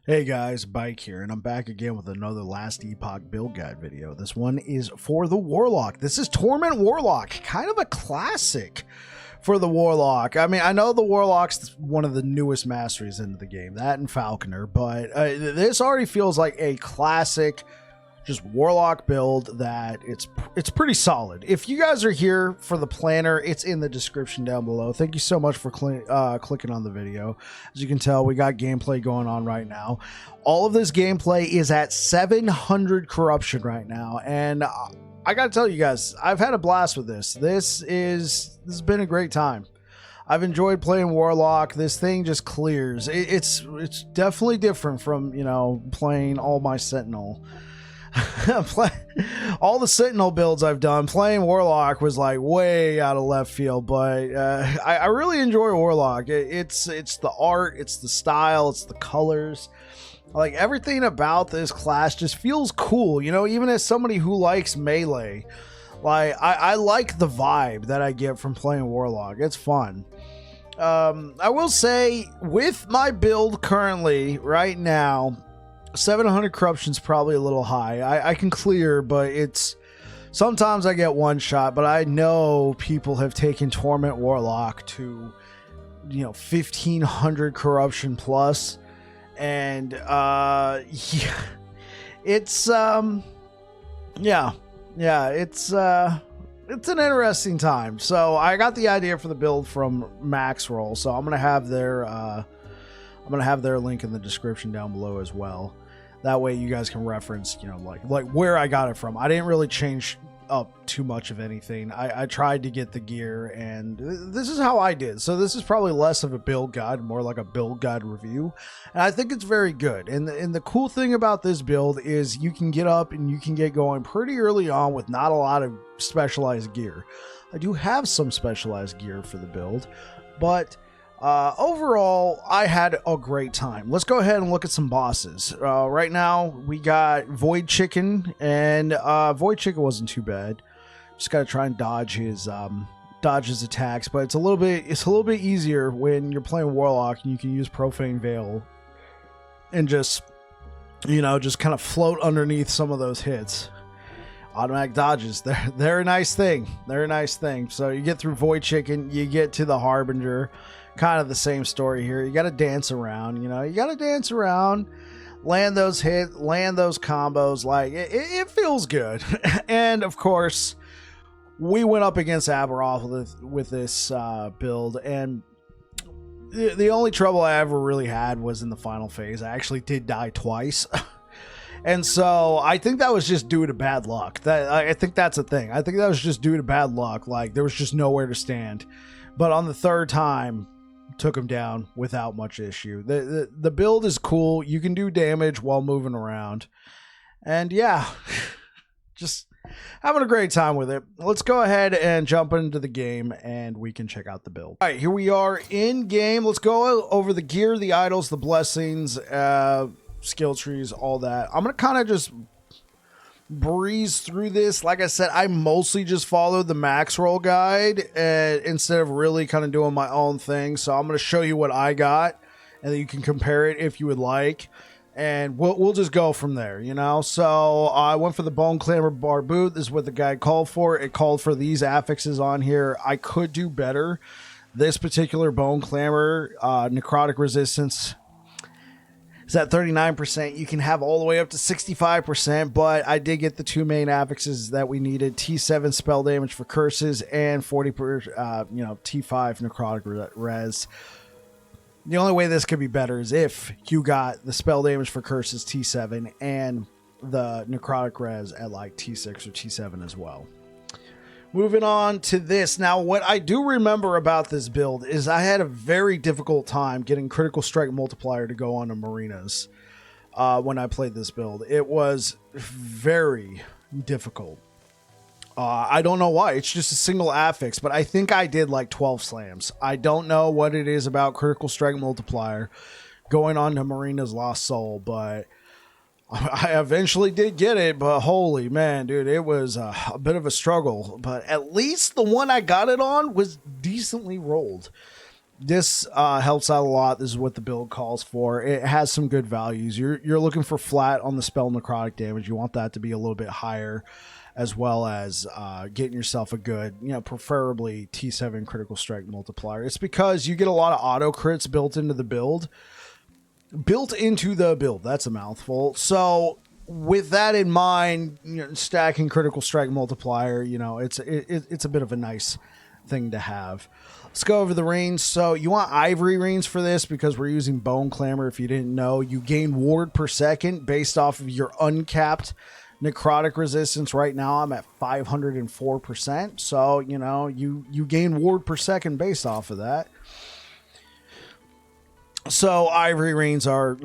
Hey guys, Bike here, and I'm back again with another Last Epoch build guide video. This one is for the Warlock. This is Torment Warlock, kind of a classic for the Warlock. I mean, I know the Warlock's one of the newest masteries into the game, that and Falconer, but this already feels like a classic just Warlock build that it's pretty solid. If you guys are here for the planner, it's in the description down below. Thank you so much for clicking on the video. As you can tell, we got gameplay going on right now. All of this gameplay is at 700 corruption right now, and I gotta tell you guys, I've had a blast with this. This has been a great time. I've enjoyed playing Warlock. This thing just clears. It's definitely different from, you know, playing all my Sentinel. All the Sentinel builds I've done, playing Warlock was like way out of left field, but I really enjoy Warlock. It's the art, it's the style, it's the colors. Like, everything about this class just feels cool, you know, even as somebody who likes melee. Like, I like the vibe that I get from playing Warlock. It's fun. I will say, with my build currently, right now, 700 corruption is probably a little high. I can clear, but it's sometimes I get one shot, but I know people have taken Torment Warlock to, you know, 1500 corruption plus, and yeah, it's it's an interesting time. So I got the idea for the build from Max Roll, so I'm gonna have their link in the description down below as well. That way you guys can reference, you know, like where I got it from. I didn't really change up too much of anything. I tried to get the gear, and this is how I did. So this is probably less of a build guide, more like a build guide review. And I think it's very good. And the cool thing about this build is you can get up and you can get going pretty early on with not a lot of specialized gear. I do have some specialized gear for the build, but overall, I had a great time. Let's go ahead and look at some bosses. Right now, we got Void Chicken, and Void Chicken wasn't too bad. Just got to try and dodge his attacks, but it's a little bit easier when you're playing Warlock and you can use Profane Veil and just, you know, just kind of float underneath some of those hits. Automatic dodges, they're a nice thing. They're a nice thing. So you get through Void Chicken, you get to the Harbinger. Kind of the same story here. You got to dance around, you know, you got to dance around, land those hits, land those combos. Like, it feels good. And of course, we went up against Aberoth with this build, and the only trouble I ever really had was in the final phase. I actually did die twice. And so I think that was just due to bad luck. I think that's a thing. I think that was just due to bad luck. Like, there was just nowhere to stand. But on the third time, took him down without much issue. The build is cool. You can do damage while moving around. And yeah, just having a great time with it. Let's go ahead and jump into the game and we can check out the build. All right, here we are in game. Let's go over the gear, the idols, the blessings, skill trees, all that. I'm going to kind of just breeze through this. Like I said, I mostly just followed the Max Roll guide instead of really kind of doing my own thing. So I'm going to show you what I got, and then you can compare it if you would like, and we'll just go from there, you know. So I went for the Bone Clamor Bar Boot. This is what the guide called for. It called for these affixes on here. I could do better. This particular Bone Clamor necrotic resistance is at 39%. You can have all the way up to 65%, but I did get the two main affixes that we needed: T7 spell damage for curses and 40 per, T5 necrotic res. The only way this could be better is if you got the spell damage for curses T7 and the necrotic res at like T6 or T7 as well. Moving on to this. Now, what I do remember about this build is I had a very difficult time getting critical strike multiplier to go onto Marinas when I played this build. It was very difficult. I don't know why. It's just a single affix, but I think I did like 12 slams. I don't know what it is about critical strike multiplier going on to Marina's Lost Soul, but I eventually did get it. But holy man, dude, it was a bit of a struggle. But at least the one I got it on was decently rolled. This helps out a lot. This is what the build calls for. It has some good values. You're looking for flat on the spell necrotic damage. You want that to be a little bit higher, as well as getting yourself a good, preferably T7 critical strike multiplier. It's because you get a lot of auto crits built into the build. That's a mouthful. So with that in mind, stacking critical strike multiplier, it's a bit of a nice thing to have. Let's go over the range. So you want ivory range for this because we're using bone clamor. If you didn't know, you gain ward per second based off of your uncapped necrotic resistance. Right now I'm at 504%. So, you gain ward per second based off of that. So ivory rings are,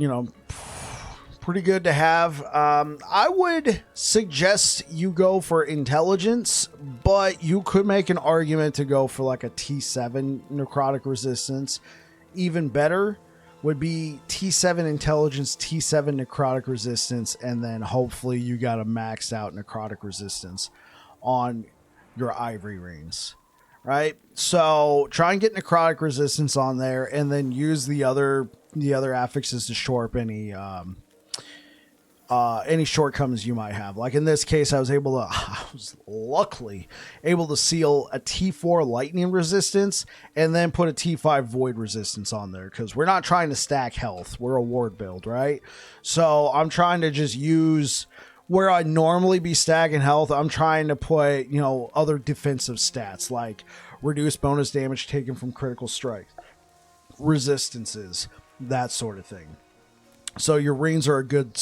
pretty good to have. I would suggest you go for intelligence, but you could make an argument to go for like a T7 necrotic resistance. Even better would be T7 intelligence, T7 necrotic resistance, and then hopefully you got a maxed out necrotic resistance on your ivory rings. Right, so try and get necrotic resistance on there, and then use the other affixes to shore up any shortcomings you might have. Like in this case, I was luckily able to seal a T4 lightning resistance and then put a T5 void resistance on there because we're not trying to stack health. We're a ward build, right? So I'm trying to just use where I'd normally be stacking health. I'm trying to put, other defensive stats like reduced bonus damage taken from critical strike, resistances, that sort of thing. So your rings are a good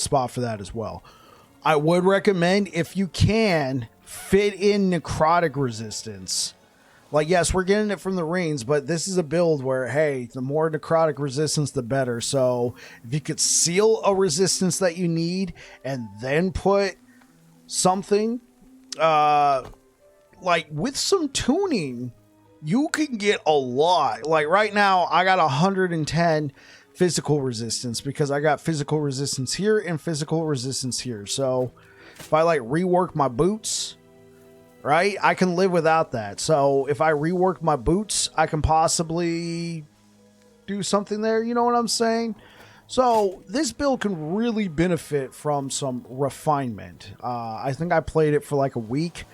spot for that as well. I would recommend, if you can, fit in necrotic resistance. Like, yes, we're getting it from the rings, but this is a build where, hey, the more necrotic resistance, the better. So if you could seal a resistance that you need and then put something, like with some tuning, you can get a lot. Like right now, I got 110 physical resistance because I got physical resistance here and physical resistance here. So if I like rework my boots, right, I can live without that. So if I rework my boots, I can possibly do something there. You know what I'm saying? So this build can really benefit from some refinement. I think I played it for like a week,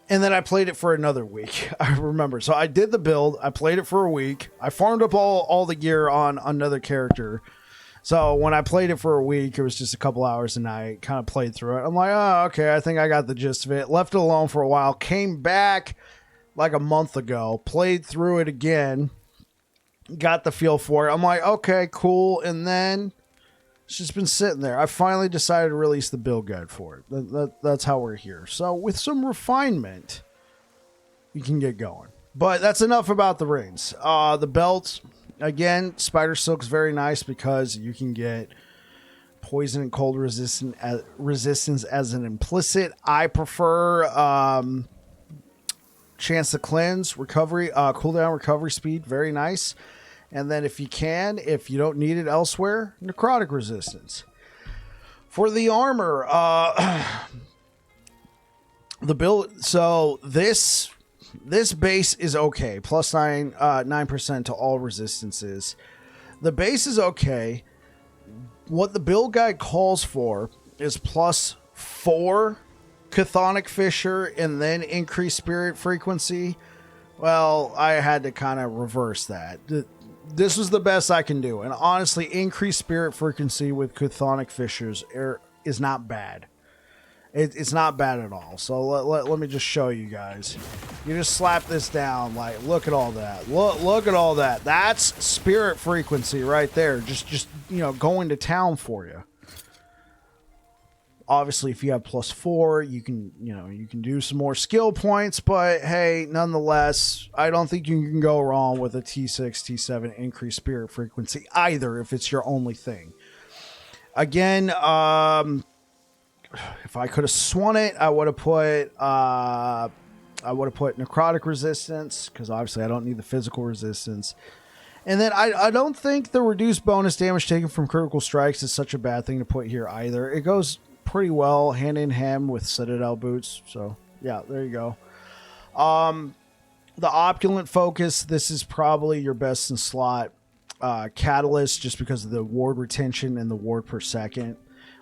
and then I played it for another week. I remember. So I did the build. I played it for a week. I farmed up all the gear on another character. So when I played it for a week, it was just a couple hours a night, kind of played through it. I'm like, oh, okay, I think I got the gist of it. Left it alone for a while, came back like a month ago, played through it again, got the feel for it. I'm like, okay, cool. And then it's just been sitting there. I finally decided to release the build guide for it. That's how we're here. So with some refinement, you can get going. But that's enough about the rings. The belt, again, Spider Silk's very nice because you can get poison and cold resistance as an implicit. I prefer chance to cleanse, recovery, cooldown recovery speed, very nice. And then if you don't need it elsewhere, necrotic resistance. For the armor, the build, so this base is okay. Plus 9% to all resistances. The base is okay. What the build guide calls for is plus 4 Chthonic Fissure and then increased spirit frequency. Well, I had to kind of reverse that. This was the best I can do. And honestly, increased spirit frequency with Chthonic Fissures is not bad. It's not bad at all. So let me just show you guys. You just slap this down. Like, look at all that. Look at all that. That's spirit frequency right there. Just going to town for you. Obviously, if you have plus 4, you can do some more skill points. But hey, nonetheless, I don't think you can go wrong with a T6, T7 increased spirit frequency either if it's your only thing. Again, if I could have swung it, I would have put necrotic resistance because obviously I don't need the physical resistance. And then I don't think the reduced bonus damage taken from critical strikes is such a bad thing to put here either. It goes pretty well hand in hand with Citadel boots. So yeah, there you go. the opulent focus, this is probably your best in slot. Catalyst, just because of the ward retention and the ward per second.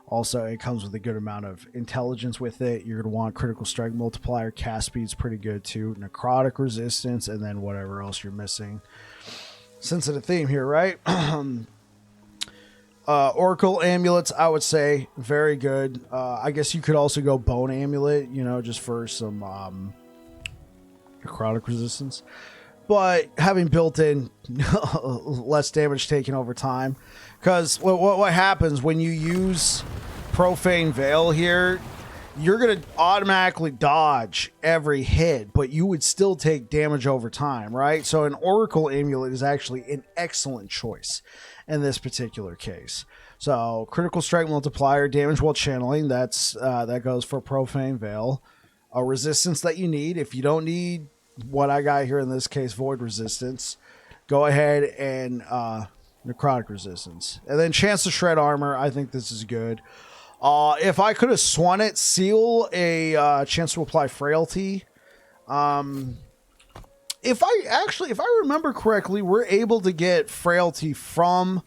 Also, it comes with a good amount of intelligence with it. You're going to want critical strike multiplier. Cast speed's pretty good too. Necrotic resistance, and then whatever else you're missing. Sensitive theme here, right? Oracle amulets, I would say, very good. I guess you could also go bone amulet, you know, just for some necrotic resistance. But having built in less damage taken over time. Because what happens when you use Profane Veil here, you're going to automatically dodge every hit, but you would still take damage over time, right? So an Oracle Amulet is actually an excellent choice in this particular case. So critical strike multiplier, damage while channeling, that goes for Profane Veil. A resistance that you need. If you don't need what I got here in this case, void resistance, go ahead and necrotic resistance. And then chance to shred armor, I think this is good. If I could have swung it, seal a chance to apply frailty. If I remember correctly, we're able to get frailty from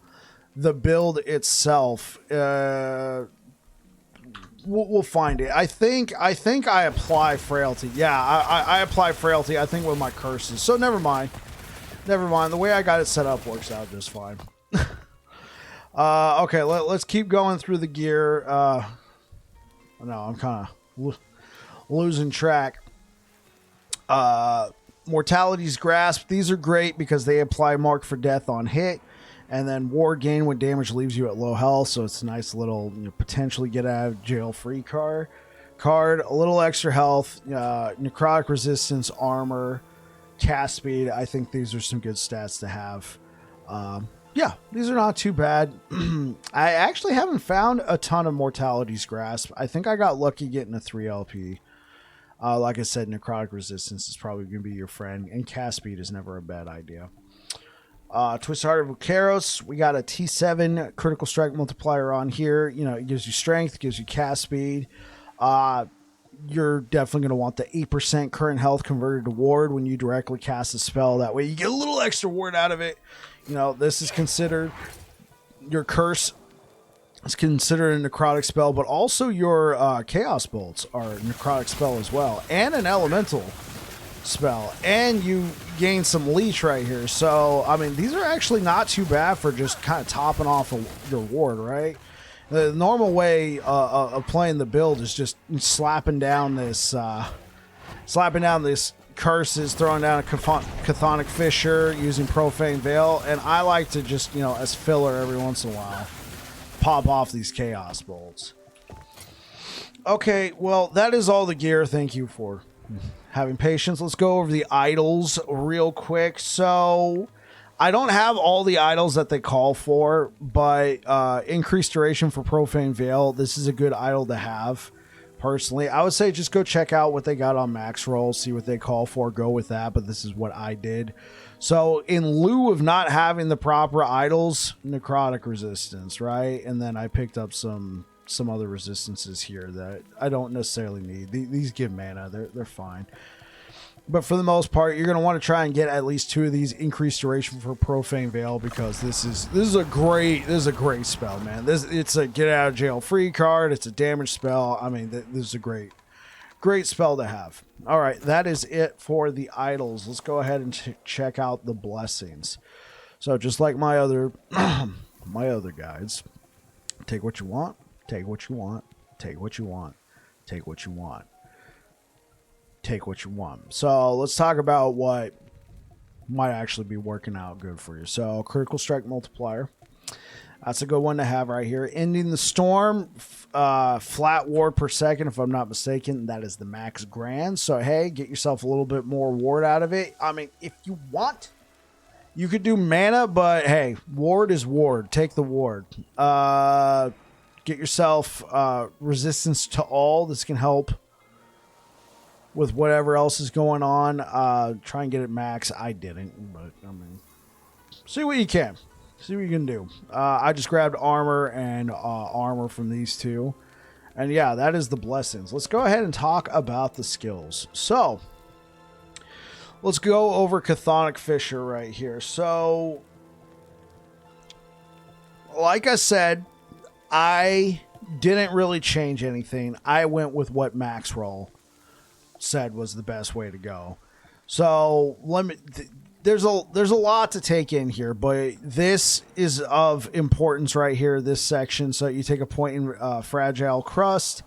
the build itself. We'll find it. I think I apply frailty. Yeah, I apply frailty, I think, with my curses. So never mind. The way I got it set up works out just fine. Okay, let's keep going through the gear. No, I'm kind of losing track. Mortality's Grasp. These are great because they apply Mark for Death on hit. And then Ward Gain when damage leaves you at low health. So it's a nice little, potentially get out of jail free card. A little extra health, necrotic resistance, armor, cast speed. I think these are some good stats to have. Yeah, these are not too bad. I actually haven't found a ton of Mortality's Grasp. I think I got lucky getting a 3 LP. Like I said, necrotic resistance is probably going to be your friend. And cast speed is never a bad idea. Twisted Heart of Vukeros, we got a T7 critical strike multiplier on here. It gives you strength, gives you cast speed. You're definitely going to want the 8% current health converted to ward when you directly cast a spell. That way you get a little extra ward out of it. This is considered your curse. It's considered a necrotic spell, but also your chaos bolts are a necrotic spell as well, and an elemental spell, and you gain some leech right here. So I mean, these are actually not too bad for just kind of topping off your ward, right? The normal way of playing the build is just slapping down this curses, throwing down a chthonic fissure, using Profane Veil, and I like to just, as filler every once in a while, pop off these chaos bolts. Okay, well, that is all the gear. Thank you for having patience. Let's go over the idols real quick. So I don't have all the idols that they call for, but increased duration for Profane Veil, this is a good idol to have. Personally, I would say just go check out what they got on max roll, see what they call for, go with that, but this is what I did. So in lieu of not having the proper idols, necrotic resistance, right? And then I picked up some other resistances here that I don't necessarily need. These give mana, they're fine. But for the most part, you're going to want to try and get at least 2 of these increased duration for Profane Veil, because this is a great spell, man. It's a get out of jail free card. It's a damage spell. I mean, this is a great spell to have. All right, that is it for the idols. Let's go ahead and check out the blessings. So just like my other guides, take what you want, take what you want, take what you want, take what you want. Take what you want. So let's talk about what might actually be working out good for you. So critical strike multiplier, that's a good one to have right here. Ending the storm, flat ward per second, if I'm not mistaken. That is the max grand. So hey, get yourself a little bit more ward out of it. I mean, if you want, you could do mana, but hey, ward is ward. Take the ward. Get yourself resistance to all. This can help with whatever else is going on. Try and get it max. I didn't, but I mean, see what you can. See what you can do. I just grabbed armor and armor from these two. And yeah, that is the blessings. Let's go ahead and talk about the skills. So, let's go over Chthonic Fissure right here. So, like I said, I didn't really change anything. I went with what Max Roll said was the best way to go. So there's a lot to take in here, but this is of importance right here, this section. So you take a point in Fragile Crust.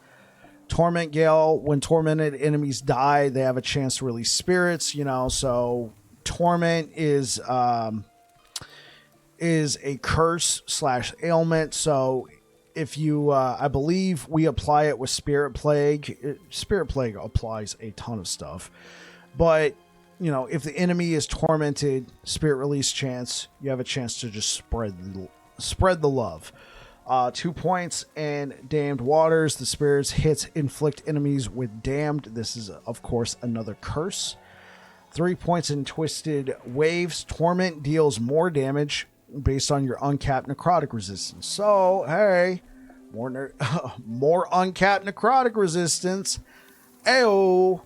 Torment Gale, when tormented enemies die, they have a chance to release spirits, so Torment is a curse / ailment. So if you, I believe we apply it with Spirit Plague. Spirit Plague applies a ton of stuff, but if the enemy is tormented, spirit release chance, you have a chance to just spread the love. 2 points in Damned Waters. The spirits hits inflict enemies with damned. This is, of course, another curse. 3 points in Twisted Waves. Torment deals more damage based on your uncapped necrotic resistance. So, hey, more uncapped necrotic resistance. Ayo.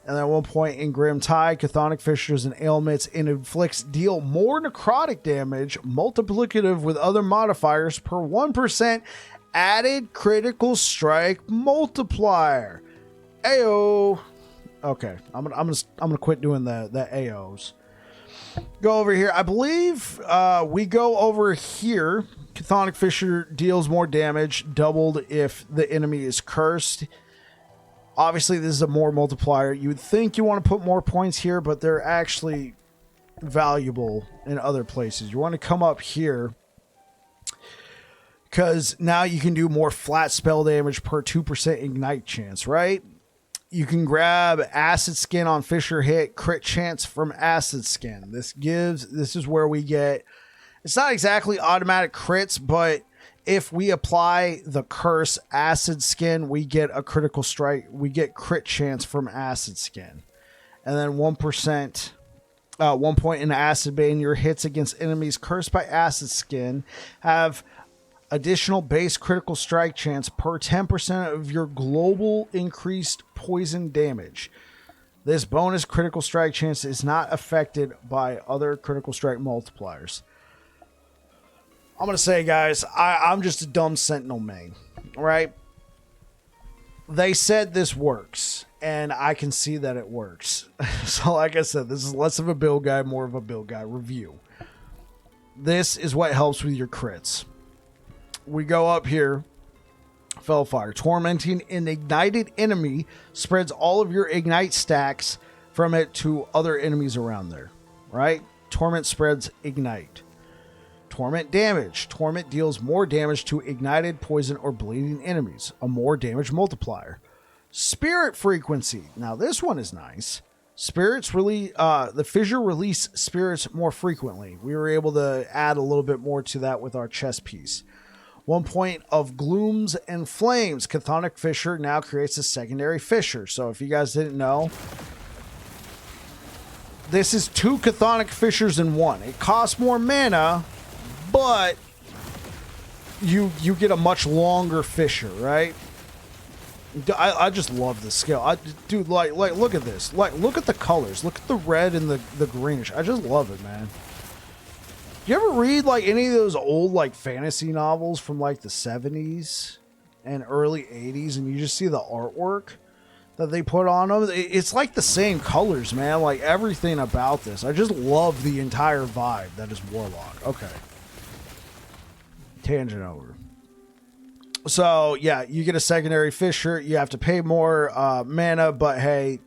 And then 1 point in Grim Tide. Chthonic Fissures and Ailments and inflicts deal more necrotic damage, multiplicative with other modifiers per 1% added critical strike multiplier. Ayo. Okay, I'm gonna quit doing the AOs. Go over here. I believe we go over here. Chthonic Fissure deals more damage, doubled if the enemy is cursed. Obviously, this is a more multiplier. You would think you want to put more points here, but they're actually valuable in other places. You want to come up here because now you can do more flat spell damage per 2% ignite chance, right? You can grab Acid Skin on Fissure hit, crit chance from Acid Skin. This is where we get, it's not exactly automatic crits, but if we apply the curse Acid Skin, we get a critical strike. We get crit chance from Acid Skin. And then 1%, 1 point in Acid Bane. Your hits against enemies cursed by Acid Skin have additional base critical strike chance per 10% of your global increased poison damage. This bonus critical strike chance is not affected by other critical strike multipliers. I'm going to say, guys, I'm just a dumb Sentinel main, right? They said this works, and I can see that it works. So, like I said, this is less of a build guide, more of a build guide review. This is what helps with your crits. We go up here. Fellfire. Tormenting an ignited enemy spreads all of your ignite stacks from it to other enemies around there, right? Torment spreads ignite. Torment damage. Torment deals more damage to ignited, poison, or bleeding enemies. A more damage multiplier. Spirit frequency. Now this one is nice. Spirits really, the fissure release spirits more frequently. We were able to add a little bit more to that with our chess piece. 1 point of glooms and flames. Chthonic Fissure now creates a secondary fissure. So if you guys didn't know, this is 2 Chthonic Fissures in one. It costs more mana, but you get a much longer fissure, right? I just love this skill. Dude, like look at this. Look at the colors. Look at the red and the greenish. I just love it, man. You ever read like any of those old like fantasy novels from like the 70s and early 80s and you just see the artwork that they put on them? It's like the same colors, man. Like everything about this. I just love the entire vibe that is Warlock. Okay. Tangent over. So yeah, you get a secondary fissure. You have to pay more mana, but hey,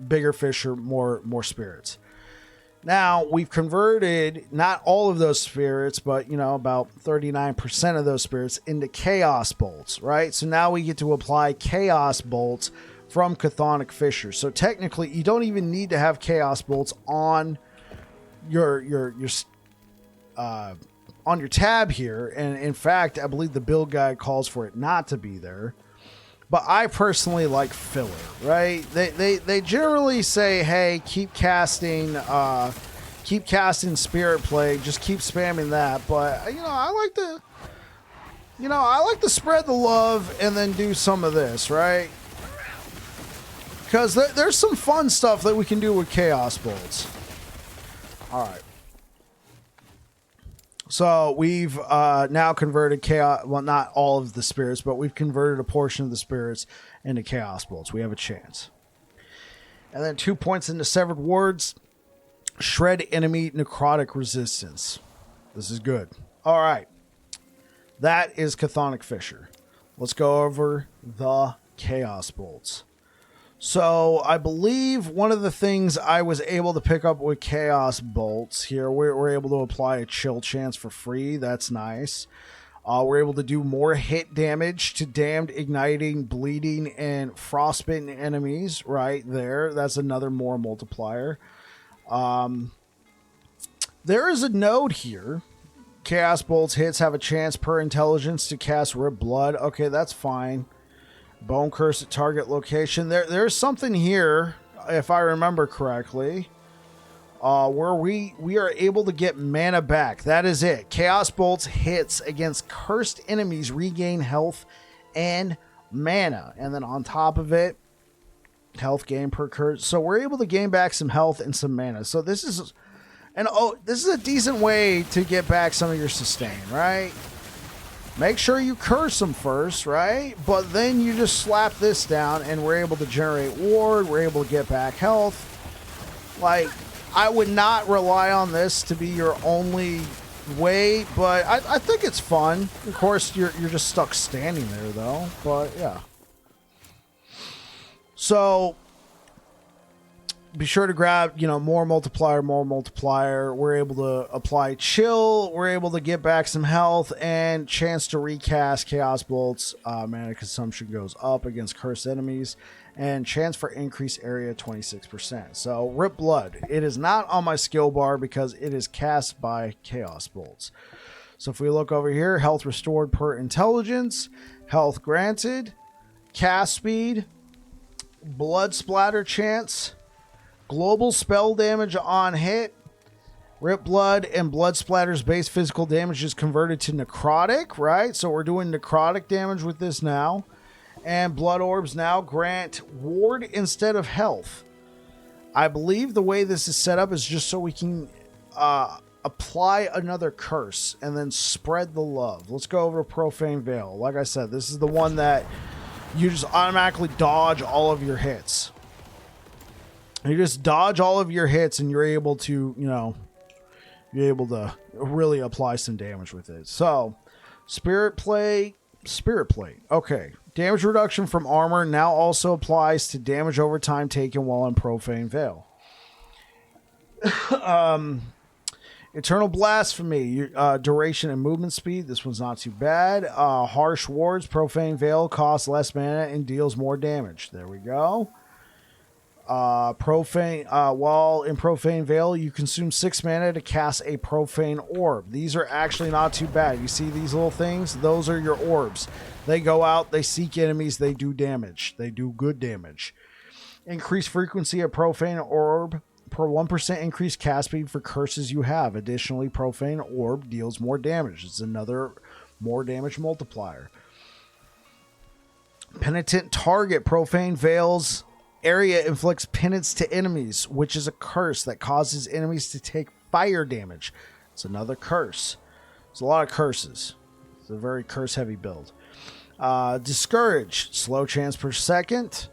bigger fissure, more spirits. Now we've converted not all of those spirits, but about 39% of those spirits into chaos bolts, right? So now we get to apply chaos bolts from Chthonic Fissure. So technically, you don't even need to have chaos bolts on your tab here, and in fact I believe the build guide calls for it not to be there, but I personally like filler, right? They generally say, hey, keep casting Spirit Plague, just keep spamming that, but I like to spread the love and then do some of this, right? Because there's some fun stuff that we can do with Chaos Bolts. Alright. So we've now converted Chaos... Well, not all of the spirits, but we've converted a portion of the spirits into Chaos Bolts. We have a chance. And then 2 points into Severed Wards. Shred enemy necrotic resistance. This is good. Alright. That is Chthonic Fissure. Let's go over the Chaos Bolts. So I believe one of the things I was able to pick up with Chaos Bolts here, we're able to apply a chill chance for free. That's nice. We're able to do more hit damage to damned, igniting, bleeding, and frostbitten enemies right there. That's another more multiplier. There is a note here. Chaos Bolts hits have a chance per intelligence to cast Rip Blood. Okay, that's fine. Bone Curse at target location. There's something here, if I remember correctly, where we are able to get mana back. That is it. Chaos Bolts hits against cursed enemies regain health and mana. And then on top of it, health gain per curse. So we're able to gain back some health and some mana. So this is... And this is a decent way to get back some of your sustain, right? Make sure you curse them first, right? But then you just slap this down and we're able to generate ward. We're able to get back health. Like, I would not rely on this to be your only way, but I think it's fun. Of course, you're just stuck standing there, though. But, yeah. So... be sure to grab, more multiplier, We're able to apply chill. We're able to get back some health and chance to recast Chaos Bolts. Mana consumption goes up against cursed enemies and chance for increased area 26%. So Rip Blood. It is not on my skill bar because it is cast by Chaos Bolts. So if we look over here, health restored per intelligence, health granted, cast speed, blood splatter chance, global spell damage on hit. Rip Blood and Blood Splatter's base physical damage is converted to necrotic, right? So we're doing necrotic damage with this now. And Blood Orbs now grant ward instead of health. I believe the way this is set up is just so we can apply another curse and then spread the love. Let's go over to Profane Veil. Like I said, this is the one that you just automatically dodge all of your hits. You just dodge all of your hits and you're able to, you're able to really apply some damage with it. So, Spirit Plate. Okay. Damage reduction from armor now also applies to damage over time taken while in Profane Veil. Eternal Blasphemy. Duration and movement speed. This one's not too bad. Harsh Wards. Profane Veil costs less mana and deals more damage. There we go. While in Profane Veil, you consume 6 mana to cast a Profane Orb. These are actually not too bad. You see these little things? Those are your orbs. They go out, they seek enemies, they do damage. They do good damage. Increased frequency of Profane Orb per 1% increased cast speed for curses you have. Additionally, Profane Orb deals more damage. It's another more damage multiplier. Penitent Target. Profane Veil's area inflicts penance to enemies, which is a curse that causes enemies to take fire damage. It's another curse. It's a lot of curses. It's a very curse-heavy build. Discourage. Slow chance per second.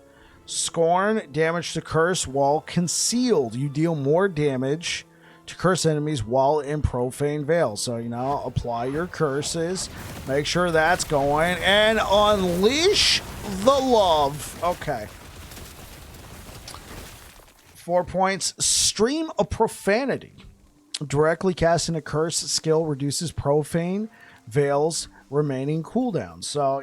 Scorn. Damage to curse while concealed. You deal more damage to curse enemies while in Profane Veil. So, apply your curses. Make sure that's going. And unleash the love. Okay. 4 points. Stream of Profanity. Directly casting a curse skill reduces Profane Veil's remaining cooldown. So,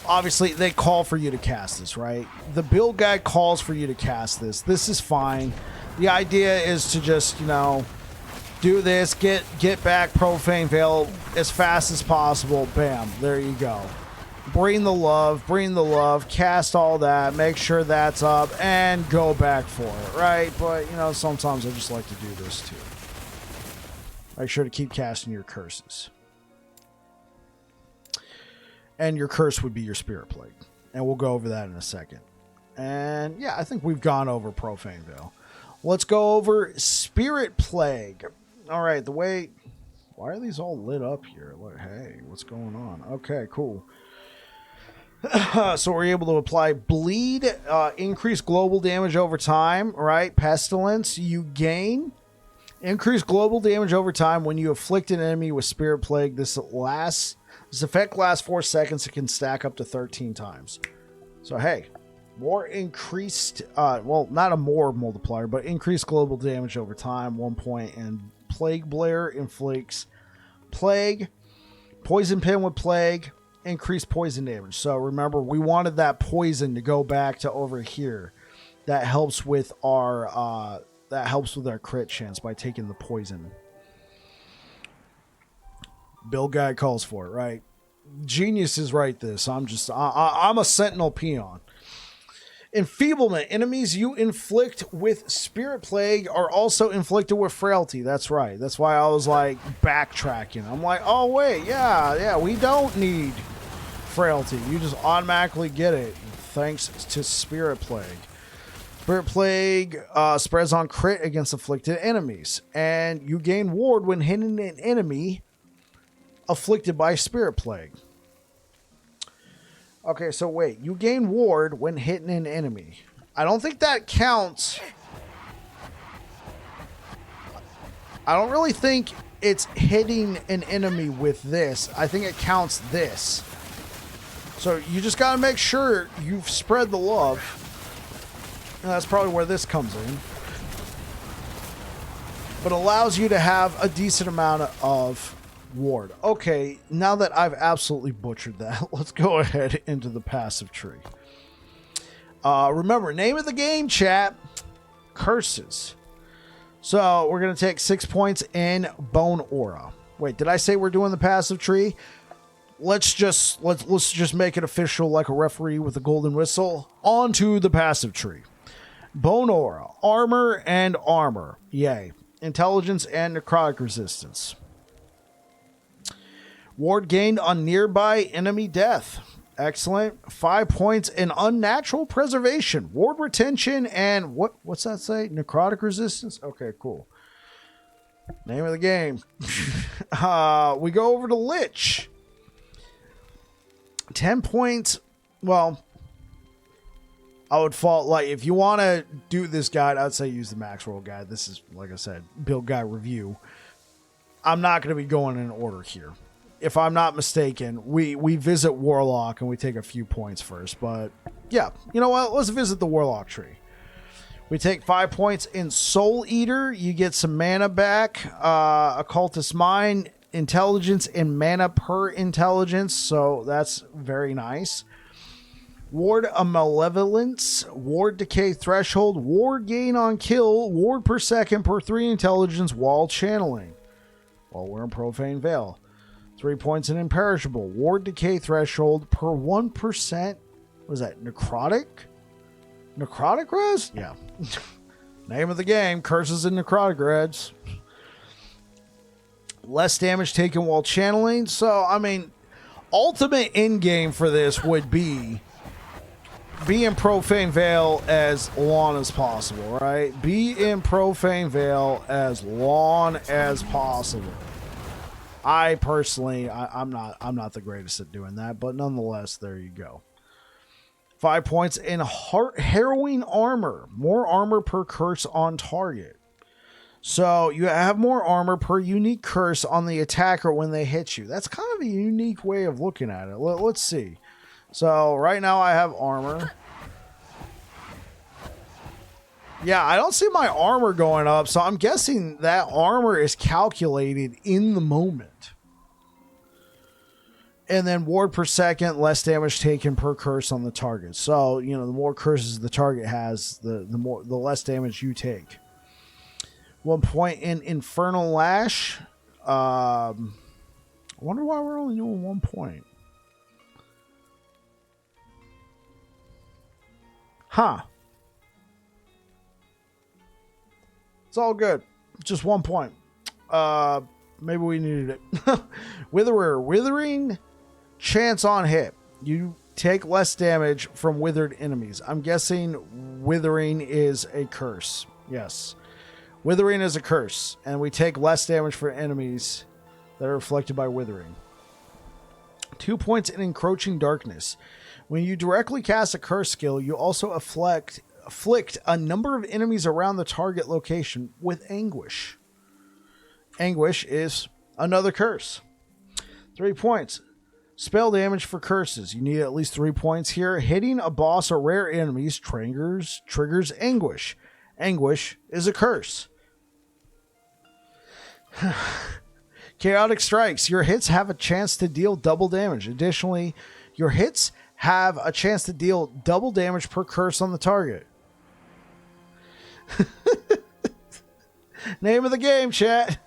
obviously they call for you to cast this, right? The build guide calls for you to cast this. This is fine. The idea is to just, do this, get back Profane Veil as fast as possible. Bam, there you go. Bring the love, cast all that, make sure that's up, and go back for it, right? But, sometimes I just like to do this too. Make sure to keep casting your curses. And your curse would be your Spirit Plate. And we'll go over that in a second. And yeah, I think we've gone over Profane Veil. Let's go over Spirit Plague. All right, why are these all lit up here? Hey, what's going on? Okay, cool. So we're able to apply Bleed, increase global damage over time, right? Pestilence, you gain increased global damage over time when you afflict an enemy with Spirit Plague. This effect lasts 4 seconds. It can stack up to 13 times. So hey, more increased, well, not a more multiplier, but increased global damage over time, 1 point. And Plague Blare inflicts Plague, Poison Pin with Plague, increased poison damage. So remember, we wanted that poison to go back to over here. That helps with our crit chance by taking the poison. Build guide calls for it, right? Geniuses write this. I'm a sentinel peon. Enfeeblement. Enemies you inflict with Spirit Plague are also inflicted with Frailty. That's right. That's why I was like backtracking. I'm like, oh wait, yeah, we don't need Frailty. You just automatically get it thanks to Spirit Plague. Spirit Plague spreads on crit against afflicted enemies, and you gain ward when hitting an enemy afflicted by Spirit Plague. Okay, so wait, you gain ward when hitting an enemy. I don't think that counts. I don't really think it's hitting an enemy with this. I think it counts this. So you just got to make sure you've spread the love. And that's probably where this comes in. But allows you to have a decent amount of ward. Okay, now that I've absolutely butchered that, let's go ahead into the passive tree. Remember, name of the game, chat, Curses. So we're going to take 6 points in Bone Aura. Wait, did I say we're doing the passive tree? Let's just make it official like a referee with a golden whistle. On to the passive tree. Bone Aura, armor and armor. Yay. Intelligence and necrotic resistance. Ward gained on nearby enemy death. Excellent. 5 points in unnatural preservation. Ward retention and what's that say? Necrotic resistance? Okay, cool. Name of the game. We go over to Lich. 10 points. Well, I would fall, like, if you want to do this guide, I'd say use the max roll guide. This is, like I said, build guide review. I'm not going to be going in order here. If I'm not mistaken, we visit Warlock and we take a few points first. But yeah, you know what? Let's visit the Warlock tree. We take 5 points in Soul Eater. You get some mana back. Occultist Mind, intelligence, and mana per intelligence. So that's very nice. Ward a Malevolence, Ward Decay Threshold, Ward Gain on Kill, Ward per second per 3 intelligence while channeling. While we're in Profane Veil. 3 points in Imperishable, Ward Decay Threshold per 1%. What was that? Necrotic? Necrotic res? Yeah. Name of the game, Curses and Necrotic res. Less damage taken while channeling. So, I mean, ultimate end game for this would be in Profane Veil as long as possible, right? Be in Profane Veil as long as possible. I personally, I'm not the greatest at doing that, but nonetheless, there you go. 5 points in Harrowing Armor. More armor per curse on target. So you have more armor per unique curse on the attacker when they hit you. That's kind of a unique way of looking at it. Let's see. So right now I have armor. Yeah, I don't see my armor going up, so I'm guessing that armor is calculated in the moment. And then ward per second, less damage taken per curse on the target. So, you know, the more curses the target has, the less damage you take. 1 point in Infernal Lash. I wonder why we're only doing 1 point. Huh. It's all good. Just 1 point. Maybe we needed it. Withering chance on hit. You take less damage from withered enemies. I'm guessing withering is a curse. Yes. Withering is a curse, and we take less damage for enemies that are afflicted by withering. 2 points in encroaching darkness. When you directly cast a curse skill, you also afflict a number of enemies around the target location with anguish. Anguish is another curse. 3 points. Spell damage for curses. You need at least 3 points here. Hitting a boss or rare enemies triggers anguish. Anguish is a curse. Chaotic strikes. Your hits have a chance to deal double damage. Additionally, your hits have a chance to deal double damage per curse on the target. Name of the game, chat.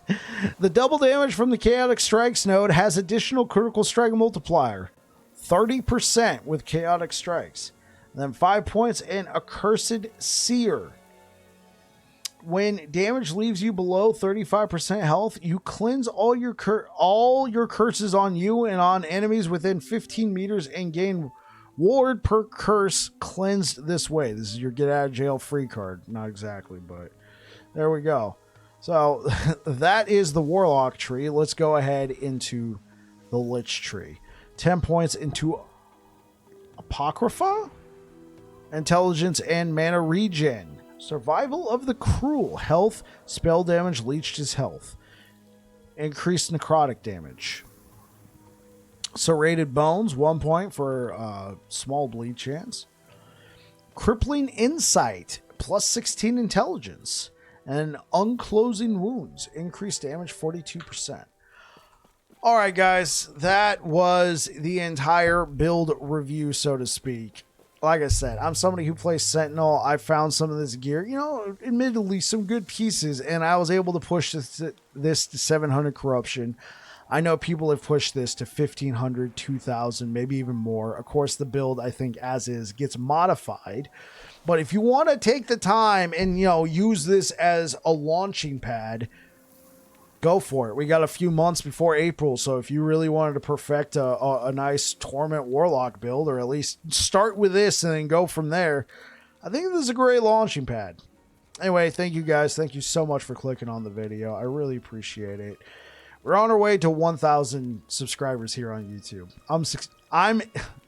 The double damage from the Chaotic Strikes node has additional critical strike multiplier. 30% with Chaotic Strikes. And then 5 points in Accursed Seer. When damage leaves you below 35% health, you cleanse all your curses on you and on enemies within 15 meters and gain ward per curse cleansed this way. This is your get out of jail free card. Not exactly, but there we go. So that is the Warlock tree. Let's go ahead into the Lich tree. 10 points into Apocrypha, Intelligence, and Mana Regen. Survival of the Cruel. Health, spell damage, leached his health. Increased necrotic damage. Serrated Bones, 1 point for small bleed chance. Crippling Insight, plus 16 intelligence. And Unclosing Wounds, increased damage 42%. Alright guys, that was the entire build review, so to speak. Like I said, I'm somebody who plays Sentinel. I found some of this gear, you know, admittedly some good pieces, and I was able to push this to 700 corruption. I know people have pushed this to 1500, 2000, maybe even more. Of course, the build, I think, as is, gets modified. But if you want to take the time and, you know, use this as a launching pad, go for it. We got a few months before April, so if you really wanted to perfect a nice Torment Warlock build, or at least start with this and then go from there, I think this is a great launching pad. Anyway, thank you guys. Thank you so much for clicking on the video. I really appreciate it. We're on our way to 1,000 subscribers here on YouTube. I'm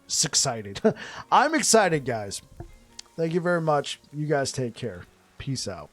excited. I'm excited, guys. Thank you very much. You guys take care. Peace out.